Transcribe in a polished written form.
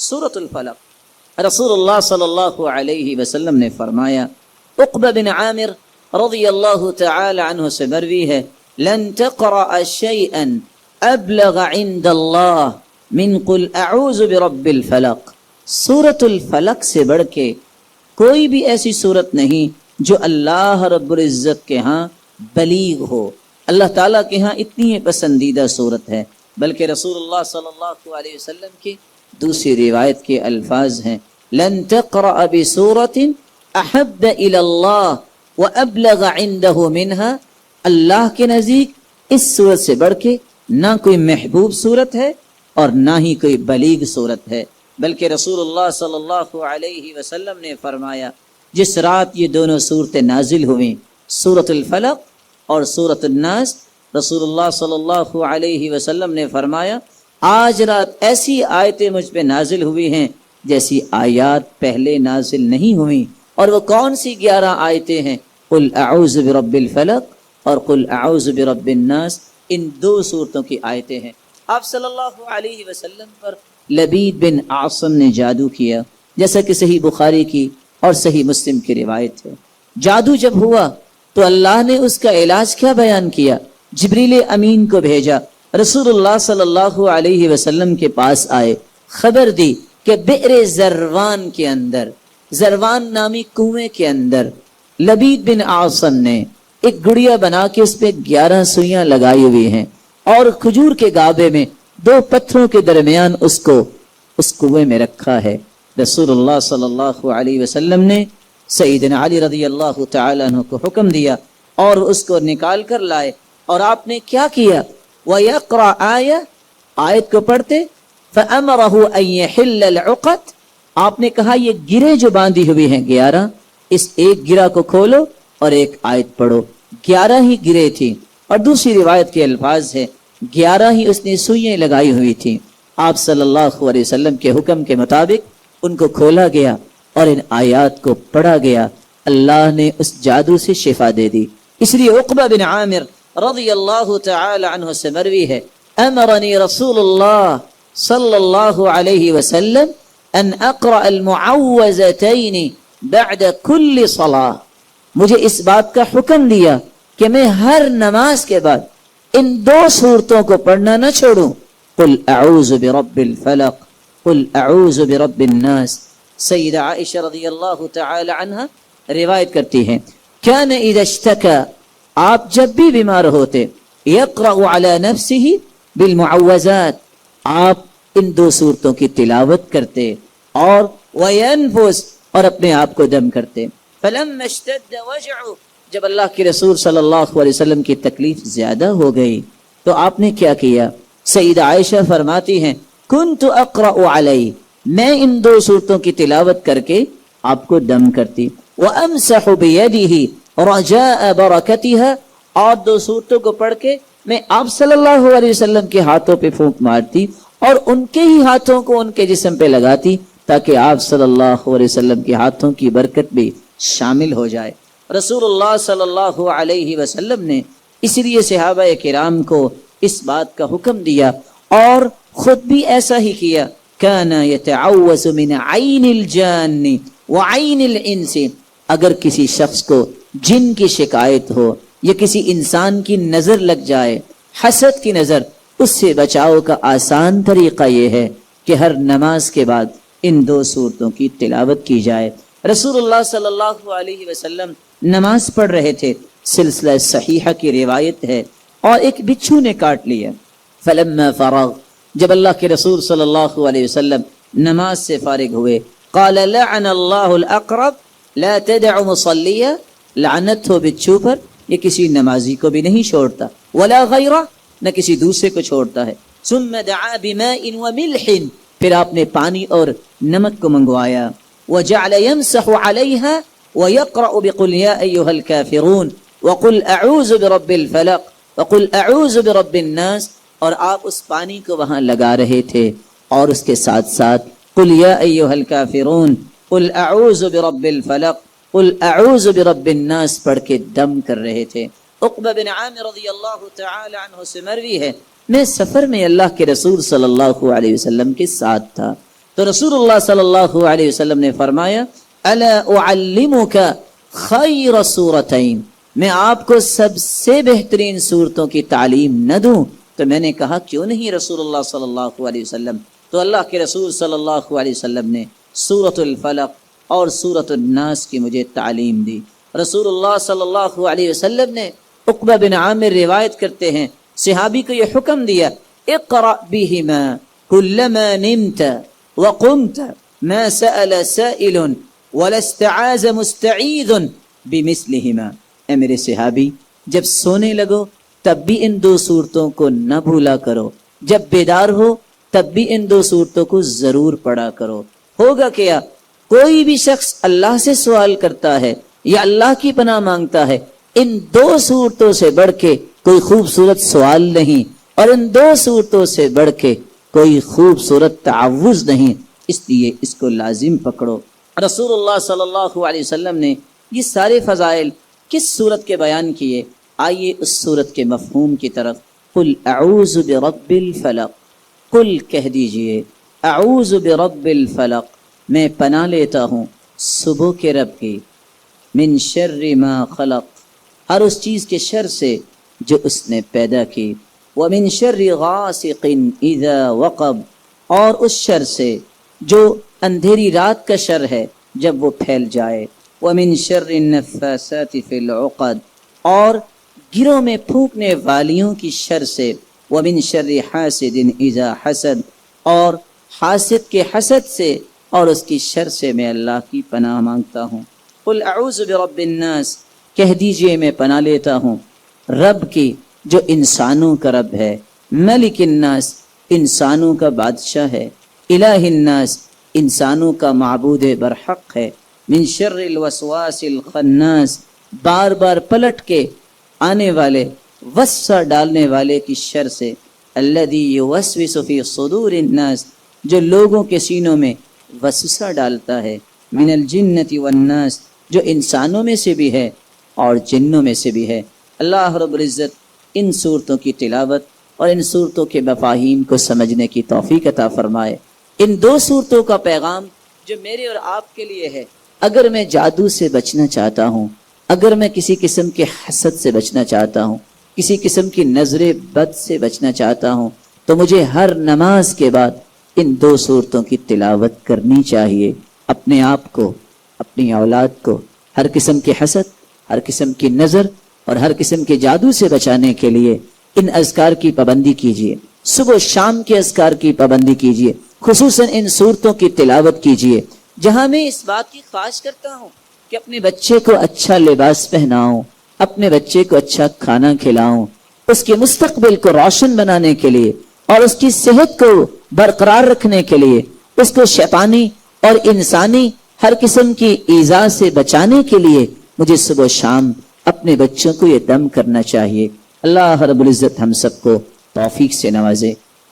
سورۃ الفلق۔ رسول اللہ صلی اللہ علیہ وسلم نے فرمایا، عقبہ بن عامر رضی اللہ تعالی عنہ سے مروی ہے، لن تقرأ شيئا ابلغ عند اللہ من قل اعوذ برب الفلق۔ سورۃ الفلق سے بڑھ کے کوئی بھی ایسی صورت نہیں جو اللہ رب العزت کے ہاں بلیغ ہو، اللہ تعالیٰ کے ہاں اتنی پسندیدہ صورت ہے۔ بلکہ رسول اللہ صلی اللہ علیہ وسلم کی دوسری روایت کے الفاظ ہیں، لن تقرأ بسورۃ احب الی اللہ وابلغ عنده منها۔ اللہ کے نزدیک اس صورت سے بڑھ کے نہ کوئی محبوب صورت ہے اور نہ ہی کوئی بلیغ صورت ہے۔ بلکہ رسول اللہ صلی اللہ علیہ وسلم نے فرمایا، جس رات یہ دونوں صورتیں نازل ہوئیں، سورۃ الفلق اور سورۃ الناس، رسول اللہ صلی اللہ علیہ وسلم نے فرمایا، آج رات ایسی آیتیں مجھ پہ نازل ہوئی ہیں جیسی آیات پہلے نازل نہیں ہوئیں۔ اور وہ کون سی 11 آیتیں ہیں؟ قل اعوذ برب الفلق اور قل اعوذ برب الناس، ان 2 صورتوں کی آیتیں ہیں۔ آپ صلی اللہ علیہ وسلم پر لبید بن عاصم نے جادو کیا، جیسا کہ صحیح بخاری کی اور صحیح مسلم کی روایت ہے۔ جادو جب ہوا تو اللہ نے اس کا علاج کیا بیان کیا؟ جبریل امین کو بھیجا، رسول اللہ صلی اللہ علیہ وسلم کے پاس آئے، خبر دی کہ بئر زروان کے اندر، زروان نامی کنویں کے اندر لبید بن عاصم نے ایک گڑیا بنا کے اس پہ 11 سوئیاں لگائی ہوئی ہیں، اور کھجور کے گابے میں 2 پتھروں کے درمیان اس کو اس کنویں میں رکھا ہے۔ رسول اللہ صلی اللہ علیہ وسلم نے سیدنا علی رضی اللہ تعالی عنہ کو حکم دیا اور اس کو نکال کر لائے، اور آپ نے کیا کیا؟ وَيَقْرَأْ آیَةً، آیت کو پڑھتے، فَأَمَرَهُ أَن يَحِلَّ الْعُقَدَ، آپ نے کہا یہ گرے جو باندھی ہوئی ہیں 11، اس ایک گرہ کو کھولو اور ایک آیت پڑھو۔ 11 ہی گرے تھی، اور دوسری روایت کے الفاظ ہے 11 ہی اس نے سوئیاں لگائی ہوئی تھی۔ آپ صلی اللہ علیہ وسلم کے حکم کے مطابق ان کو کھولا گیا اور ان آیات کو پڑھا گیا، اللہ نے اس جادو سے شفا دے دی۔ اس لیے عقبہ بن عامر رضی اللہ تعالی عنہ سے مروی ہے، امرنی رسول اللہ صلی اللہ علیہ وسلم ان اقرأ المعوذتین بعد کل صلاۃ، مجھے اس بات کا حکم دیا کہ میں ہر نماز کے بعد ان 2 صورتوں کو پڑھنا نہ چھوڑوں، قل اعوذ برب الفلق قل اعوذ برب الناس۔ سیدہ عائشہ رضی اللہ تعالی عنہ روایت کرتی ہیں، کان اذا اشتکا، آپ جب بھی بیمار ہوتے، یقرأ علی نفسہ بالمعوذات، آپ ان 2 صورتوں کی تلاوت کرتے، اور وینفس، اور اپنے آپ کو دم کرتے۔ فلما اشتد وجعه، جب اللہ کے رسول صلی اللہ علیہ وسلم کی تکلیف زیادہ ہو گئی تو آپ نے کیا کیا؟ سیدہ عائشہ فرماتی ہیں، کنت اقرأ علی، میں ان 2 صورتوں کی تلاوت کر کے آپ کو دم کرتی، وامسح بیدہ رجاء برکتها، اور 2 صورتوں کو پڑھ کے میں آپ صلی اللہ علیہ وسلم کے ہاتھوں پہ پھونک مارتی اور ان کے ہی ہاتھوں کو ان کے جسم پہ لگاتی تاکہ آپ صلی اللہ علیہ وسلم کے ہاتھوں کی برکت بھی شامل ہو جائے۔ رسول اللہ صلی اللہ علیہ وسلم نے اس لیے صحابہ کرام کو اس بات کا حکم دیا اور خود بھی ایسا ہی کیا، کان یتعوذ من عین الجان وعین الانس، اگر کسی شخص کو جن کی شکایت ہو یا کسی انسان کی نظر لگ جائے، حسد کی نظر، اس سے بچاؤ کا آسان طریقہ یہ ہے کہ ہر نماز کے بعد ان 2 صورتوں کی تلاوت کی جائے۔ رسول اللہ صلی اللہ علیہ وسلم نماز پڑھ رہے تھے، سلسلہ صحیحہ کی روایت ہے، اور ایک بچھو نے کاٹ لیا۔ فلما فرغ، جب اللہ کے رسول صلی اللہ علیہ وسلم نماز سے فارغ ہوئے، قال لعن اللہ الاقرب لا تدع مصلیا، لعنت ہو بچھو پر، یہ کسی نمازی کو بھی نہیں چھوڑتا، ولا غیرہ، نہ کسی دوسرے کو چھوڑتا ہے۔ ثم دعا بماء وملح، پھر آپ نے پانی اور نمک کو منگوایا، وجعل يمسح عليها ويقرأ بقل يا أيها الكافرون وقل أعوذ برب الفلق وقل أعوذ برب الناس، اور آپ اس پانی کو وہاں لگا رہے تھے اور اس کے ساتھ ساتھ قل یا ایھا الکافرون قل اعوذ برب الفلق قل اعوذ برب الناس پڑھ کے دم کر رہے تھے۔ عقبہ بن عامر رضی اللہ تعالی عنہ سے مروی ہے، میں سفر میں اللہ کے رسول صلی اللہ علیہ وسلم کے ساتھ تھا، تو رسول اللہ صلی اللہ علیہ وسلم نے فرمایا الا اعلمک خیر سورتین، میں آپ کو سب سے بہترین صورتوں کی تعلیم نہ دوں؟ تو میں نے کہا کیوں نہیں رسول اللہ صلی اللہ علیہ وسلم؟ تو اللہ کے رسول صلی اللہ علیہ وسلم نے سورۃ الفلق اور سورۃ الناس کی مجھے تعلیم دی۔ رسول اللہ صلی اللہ علیہ وسلم نے عقبہ بن عامر روایت کرتے ہیں، صحابی کو یہ حکم دیا اقرأ بہما کلما نمت وقمت ما سأل سائل ولا استعاذ مستعیذ بمثلہما۔ اے میرے صحابی، جب سونے لگو تب بھی ان دو صورتوں کو نہ بھولا کرو، جب بیدار ہو تب بھی ان دو صورتوں کو ضرور پڑھا کرو۔ ہوگا کیا، کوئی بھی شخص اللہ سے سوال کرتا ہے یا اللہ کی پناہ مانگتا ہے، ان دو صورتوں سے بڑھ کے کوئی خوبصورت سوال نہیں، اور ان دو صورتوں سے بڑھ کے کوئی خوبصورت تعوذ نہیں، اس لیے اس کو لازم پکڑو۔ رسول اللہ صلی اللہ علیہ وسلم نے یہ سارے فضائل کس صورت کے بیان کیے؟ آئیے اس صورت کے مفہوم کی طرف۔ قل اعوذ برب الفلق، قل کہہ دیجئے اعوذ برب الفلق، میں پناہ لیتا ہوں صبح کے رب کی، من شر ما خلق، ہر اس چیز کے شر سے جو اس نے پیدا کی، ومن شر غاسق اذا وقب، اور اس شر سے جو اندھیری رات کا شر ہے جب وہ پھیل جائے، ومن شر النفاثات فی العقد، اور گروں میں پھونکنے والیوں کی شر سے، ومن شر حاسد اذا حسد، اور حاسد کے حسد سے اور اس کی شر سے میں اللہ کی پناہ مانگتا ہوں۔ قل اعوذ برب الناس، کہہ دیجئے میں پناہ لیتا ہوں رب کی جو انسانوں کا رب ہے، ملک الناس، انسانوں کا بادشاہ ہے، الہ الناس، انسانوں کا معبود برحق ہے، من شر الوسواس الخناس، بار بار پلٹ کے آنے والے وسوسہ ڈالنے والے کی شر سے، الذی یوسوس فی صدور الناس، جو لوگوں کے سینوں میں وسوسہ ڈالتا ہے، من الجنۃ والناس، جو انسانوں میں سے بھی ہے اور جنوں میں سے بھی ہے۔ اللہ رب العزت ان صورتوں کی تلاوت اور ان صورتوں کے مفاہیم کو سمجھنے کی توفیق عطا فرمائے۔ ان دو صورتوں کا پیغام جو میرے اور آپ کے لیے ہے، اگر میں جادو سے بچنا چاہتا ہوں، اگر میں کسی قسم کے حسد سے بچنا چاہتا ہوں، کسی قسم کی نظر بد سے بچنا چاہتا ہوں، تو مجھے ہر نماز کے بعد ان دو صورتوں کی تلاوت کرنی چاہیے۔ اپنے آپ کو، اپنی اولاد کو ہر قسم کے حسد، ہر قسم کی نظر اور ہر قسم کے جادو سے بچانے کے لیے ان اذکار کی پابندی کیجیے، صبح و شام کے اذکار کی پابندی کیجیے، خصوصاً ان صورتوں کی تلاوت کیجیے۔ جہاں میں اس بات کی خواہش کرتا ہوں کہ اپنے بچے کو اچھا لباس پہناؤں، اپنے بچے کو اچھا کھانا کھلاؤں، اس کے مستقبل کو روشن بنانے کے لیے اور اس کی صحت کو برقرار رکھنے کے لیے، اس کو شیطانی اور انسانی ہر قسم کی ایذا سے بچانے کے لیے مجھے صبح و شام اپنے بچوں کو یہ دم کرنا چاہیے۔ اللہ رب العزت ہم سب کو توفیق سے نوازے۔